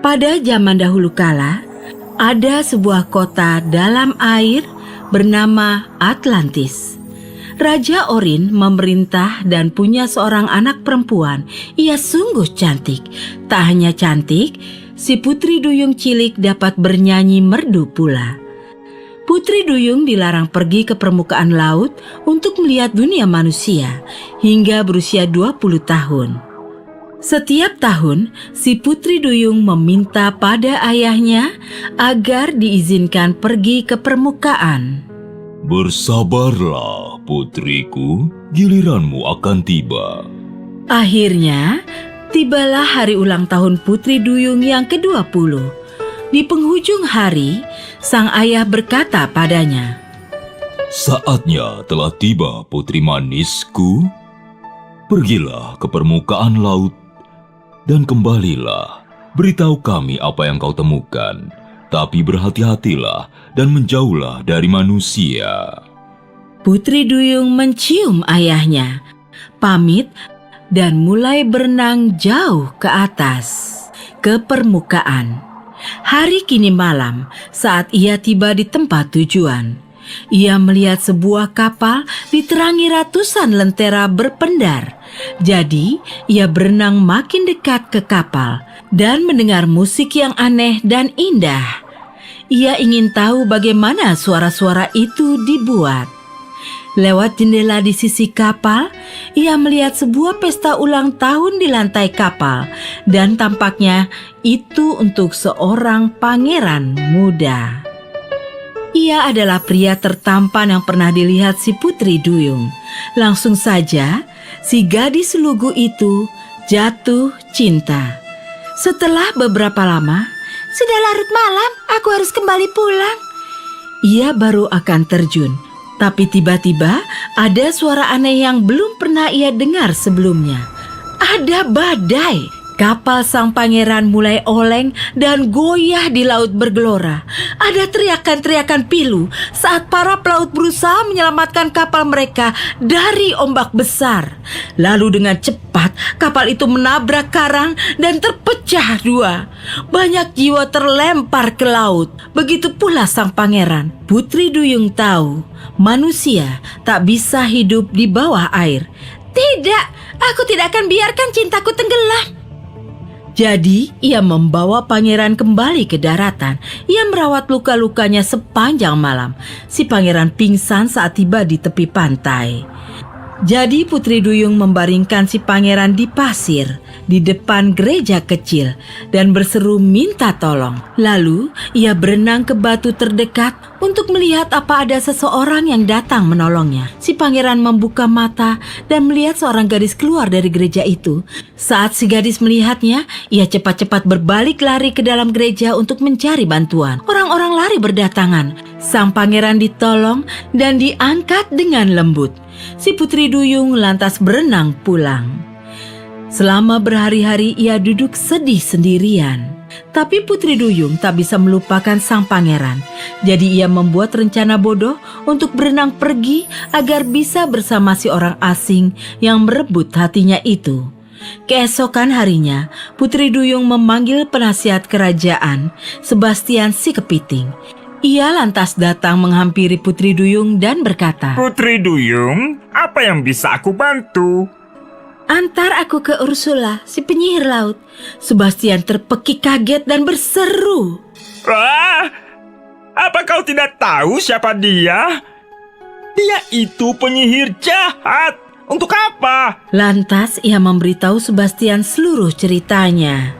Pada zaman dahulu kala, ada sebuah kota dalam air bernama Atlantis. Raja Orin memerintah dan punya seorang anak perempuan. Ia sungguh cantik. Tak hanya cantik, si putri duyung cilik dapat bernyanyi merdu pula. Putri duyung dilarang pergi ke permukaan laut untuk melihat dunia manusia hingga berusia 20 tahun. Setiap tahun, si putri duyung meminta pada ayahnya agar diizinkan pergi ke permukaan. Bersabarlah, putriku, giliranmu akan tiba. Akhirnya, tibalah hari ulang tahun putri duyung yang ke-20. Di penghujung hari, sang ayah berkata padanya, Saatnya telah tiba, putri manisku. Pergilah ke permukaan laut dan kembalilah. Beritahu kami apa yang kau temukan. Tapi berhati-hatilah dan menjauhlah dari manusia. Putri duyung mencium ayahnya, pamit dan mulai berenang jauh ke atas, ke permukaan. Hari kini malam saat ia tiba di tempat tujuan. Ia melihat sebuah kapal diterangi ratusan lentera berpendar. Jadi, ia berenang makin dekat ke kapal dan mendengar musik yang aneh dan indah. Ia ingin tahu bagaimana suara-suara itu dibuat. Lewat jendela di sisi kapal, ia melihat sebuah pesta ulang tahun di lantai kapal dan tampaknya itu untuk seorang pangeran muda. Ia adalah pria tertampan yang pernah dilihat si putri duyung. Langsung saja, si gadis lugu itu jatuh cinta. Setelah beberapa lama, sudah larut malam, aku harus kembali pulang. Ia baru akan terjun, tapi tiba-tiba ada suara aneh yang belum pernah ia dengar sebelumnya. Ada badai. Kapal sang pangeran mulai oleng dan goyah di laut bergelora. Ada teriakan-teriakan pilu saat para pelaut berusaha menyelamatkan kapal mereka dari ombak besar. Lalu dengan cepat kapal itu menabrak karang dan terpecah dua. Banyak jiwa terlempar ke laut. Begitu pula sang pangeran. Putri duyung tahu manusia tak bisa hidup di bawah air. Tidak, aku tidak akan biarkan cintaku tenggelam. Jadi, ia membawa pangeran kembali ke daratan. Ia merawat luka-lukanya sepanjang malam. Si pangeran pingsan saat tiba di tepi pantai. Jadi Putri Duyung membaringkan si pangeran di pasir di depan gereja kecil dan berseru minta tolong. Lalu ia berenang ke batu terdekat untuk melihat apa ada seseorang yang datang menolongnya. Si pangeran membuka mata dan melihat seorang gadis keluar dari gereja itu. Saat si gadis melihatnya, ia cepat-cepat berbalik lari ke dalam gereja untuk mencari bantuan. Orang-orang lari berdatangan. Sang pangeran ditolong dan diangkat dengan lembut. Si Putri Duyung lantas berenang pulang. Selama berhari-hari ia duduk sedih sendirian. Tapi Putri Duyung tak bisa melupakan sang pangeran. Jadi ia membuat rencana bodoh untuk berenang pergi agar bisa bersama si orang asing yang merebut hatinya itu. Keesokan harinya, Putri Duyung memanggil penasihat kerajaan, Sebastian si kepiting. Ia lantas datang menghampiri Putri Duyung dan berkata, Putri Duyung, apa yang bisa aku bantu? Antar aku ke Ursula, si penyihir laut. Sebastian terpekik kaget dan berseru. Wah, apa kau tidak tahu siapa dia? Dia itu penyihir jahat. Untuk apa? Lantas ia memberitahu Sebastian seluruh ceritanya.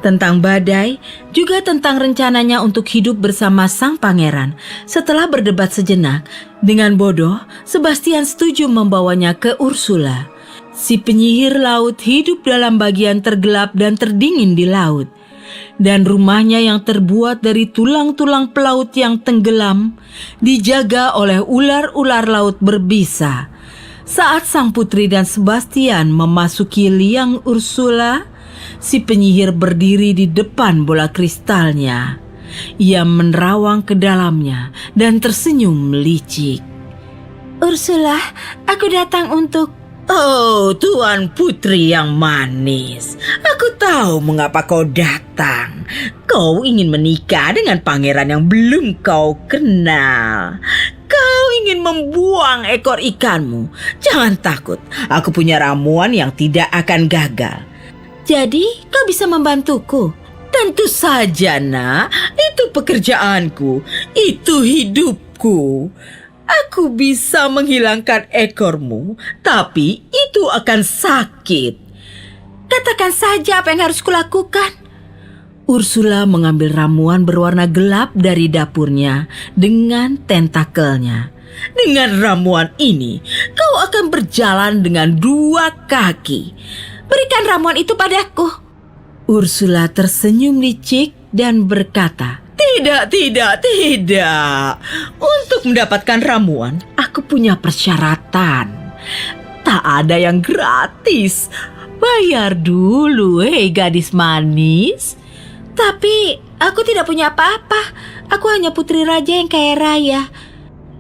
Tentang badai, juga tentang rencananya untuk hidup bersama sang pangeran. Setelah berdebat sejenak, dengan bodoh, Sebastian setuju membawanya ke Ursula. Si penyihir laut hidup dalam bagian tergelap dan terdingin di laut. Dan rumahnya yang terbuat dari tulang-tulang pelaut yang tenggelam, dijaga oleh ular-ular laut berbisa. Saat sang putri dan Sebastian memasuki liang Ursula, si penyihir berdiri di depan bola kristalnya. Ia menerawang ke dalamnya dan tersenyum licik. Ursula, aku datang untuk... Oh, Tuan Putri yang manis. Aku tahu mengapa kau datang. Kau ingin menikah dengan pangeran yang belum kau kenal. Kau ingin membuang ekor ikanmu. Jangan takut, aku punya ramuan yang tidak akan gagal. Jadi kau bisa membantuku? Tentu saja, nak. Itu pekerjaanku. Itu hidupku. Aku bisa menghilangkan ekormu, tapi itu akan sakit. Katakan saja apa yang harus kulakukan. Ursula mengambil ramuan berwarna gelap dari dapurnya dengan tentakelnya. Dengan ramuan ini, kau akan berjalan dengan 2 kaki. Berikan ramuan itu padaku. Ursula tersenyum licik dan berkata, Tidak. Untuk mendapatkan ramuan, aku punya persyaratan. Tak ada yang gratis. Bayar dulu, hei gadis manis. Tapi aku tidak punya apa-apa. Aku hanya putri raja yang kaya raya.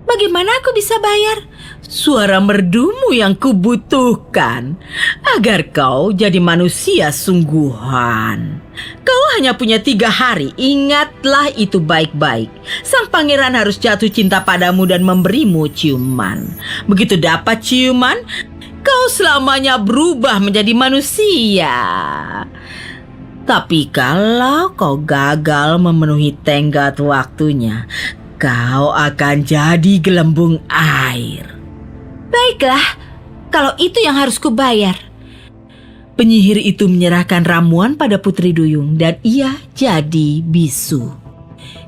Bagaimana aku bisa bayar? Suara merdumu yang kubutuhkan agar kau jadi manusia sungguhan. Kau hanya punya 3 hari, ingatlah itu baik-baik. Sang pangeran harus jatuh cinta padamu dan memberimu ciuman. Begitu dapat ciuman, kau selamanya berubah menjadi manusia. Tapi kalau kau gagal memenuhi tenggat waktunya, kau akan jadi gelembung air. Baiklah, kalau itu yang harus kubayar. Penyihir itu menyerahkan ramuan pada Putri Duyung dan ia jadi bisu.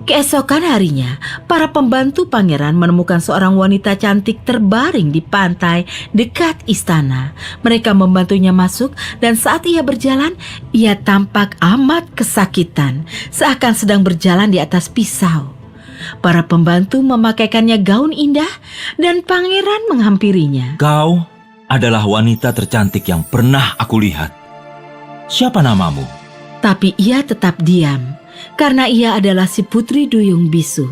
Keesokan harinya, para pembantu pangeran menemukan seorang wanita cantik terbaring di pantai dekat istana. Mereka membantunya masuk dan saat ia berjalan, ia tampak amat kesakitan, seakan sedang berjalan di atas pisau. Para pembantu memakaikannya gaun indah dan pangeran menghampirinya. Kau adalah wanita tercantik yang pernah aku lihat. Siapa namamu? Tapi ia tetap diam, karena ia adalah si Putri Duyung Bisu.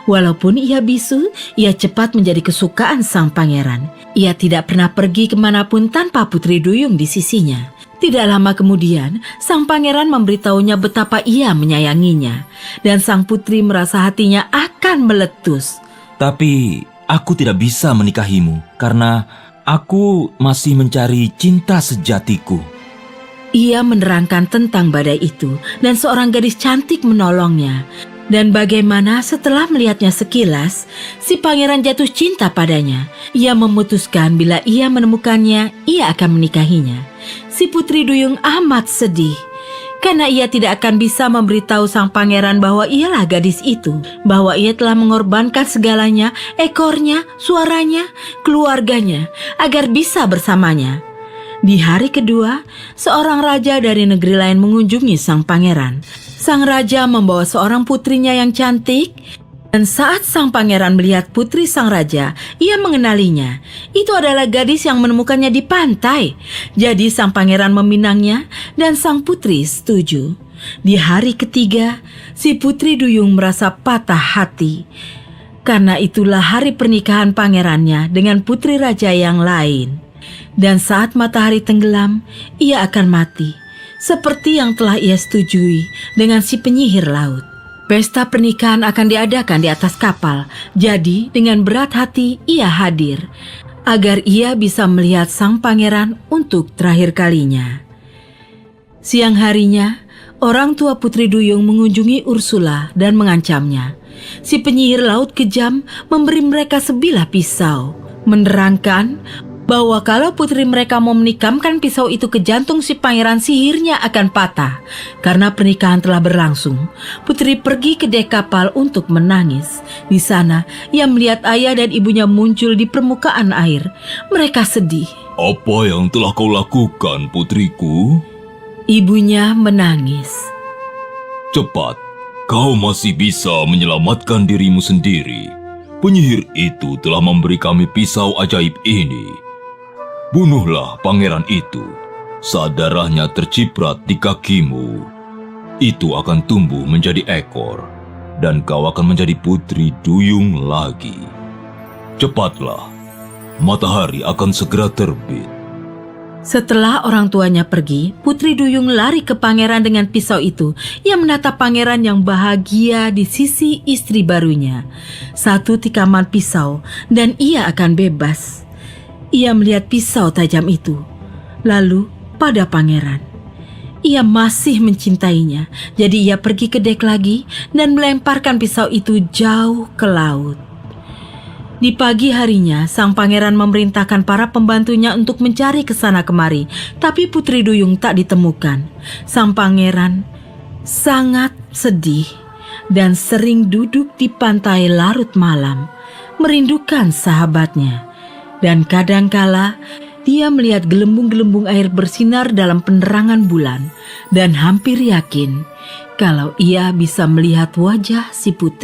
Walaupun ia bisu, ia cepat menjadi kesukaan sang pangeran. Ia tidak pernah pergi kemanapun tanpa Putri Duyung di sisinya. Tidak lama kemudian, sang pangeran memberitahunya betapa ia menyayanginya. Dan sang putri merasa hatinya akan meletus. Tapi aku tidak bisa menikahimu karena aku masih mencari cinta sejatiku. Ia menerangkan tentang badai itu dan seorang gadis cantik menolongnya. Dan bagaimana setelah melihatnya sekilas, si pangeran jatuh cinta padanya. Ia memutuskan bila ia menemukannya, ia akan menikahinya. Si Putri Duyung amat sedih, karena ia tidak akan bisa memberitahu sang pangeran bahwa ialah gadis itu, bahwa ia telah mengorbankan segalanya, ekornya, suaranya, keluarganya, agar bisa bersamanya. Di hari kedua, seorang raja dari negeri lain mengunjungi sang pangeran. Sang raja membawa seorang putrinya yang cantik, dan saat sang pangeran melihat putri sang raja, ia mengenalinya. Itu adalah gadis yang menemukannya di pantai. Jadi sang pangeran meminangnya dan sang putri setuju. Di hari ketiga, si Putri Duyung merasa patah hati. Karena itulah hari pernikahan pangerannya dengan putri raja yang lain. Dan saat matahari tenggelam, ia akan mati, seperti yang telah ia setujui dengan si penyihir laut. Pesta pernikahan akan diadakan di atas kapal, jadi dengan berat hati ia hadir, agar ia bisa melihat sang pangeran untuk terakhir kalinya. Siang harinya, orang tua Putri Duyung mengunjungi Ursula dan mengancamnya. Si penyihir laut kejam memberi mereka sebilah pisau, menerangkan bahwa kalau putri mereka mau menikamkan pisau itu ke jantung si pangeran, sihirnya akan patah. Karena pernikahan telah berlangsung, putri pergi ke dek kapal untuk menangis. Di sana, ia melihat ayah dan ibunya muncul di permukaan air. Mereka sedih. Apa yang telah kau lakukan, putriku? Ibunya menangis. Cepat, kau masih bisa menyelamatkan dirimu sendiri. Penyihir itu telah memberi kami pisau ajaib ini. Bunuhlah pangeran itu. Saat darahnya terciprat di kakimu, itu akan tumbuh menjadi ekor, dan kau akan menjadi Putri Duyung lagi. Cepatlah, matahari akan segera terbit. Setelah orang tuanya pergi, Putri Duyung lari ke pangeran dengan pisau itu. Ia menatap pangeran yang bahagia di sisi istri barunya. Satu tikaman pisau dan ia akan bebas. Ia melihat pisau tajam itu, lalu pada pangeran. Ia masih mencintainya, jadi ia pergi ke dek lagi dan melemparkan pisau itu jauh ke laut. Di pagi harinya, sang pangeran memerintahkan para pembantunya untuk mencari ke sana kemari, tapi Putri Duyung tak ditemukan. Sang pangeran sangat sedih dan sering duduk di pantai larut malam, merindukan sahabatnya. Dan kadangkala dia melihat gelembung-gelembung air bersinar dalam penerangan bulan dan hampir yakin kalau ia bisa melihat wajah si putri.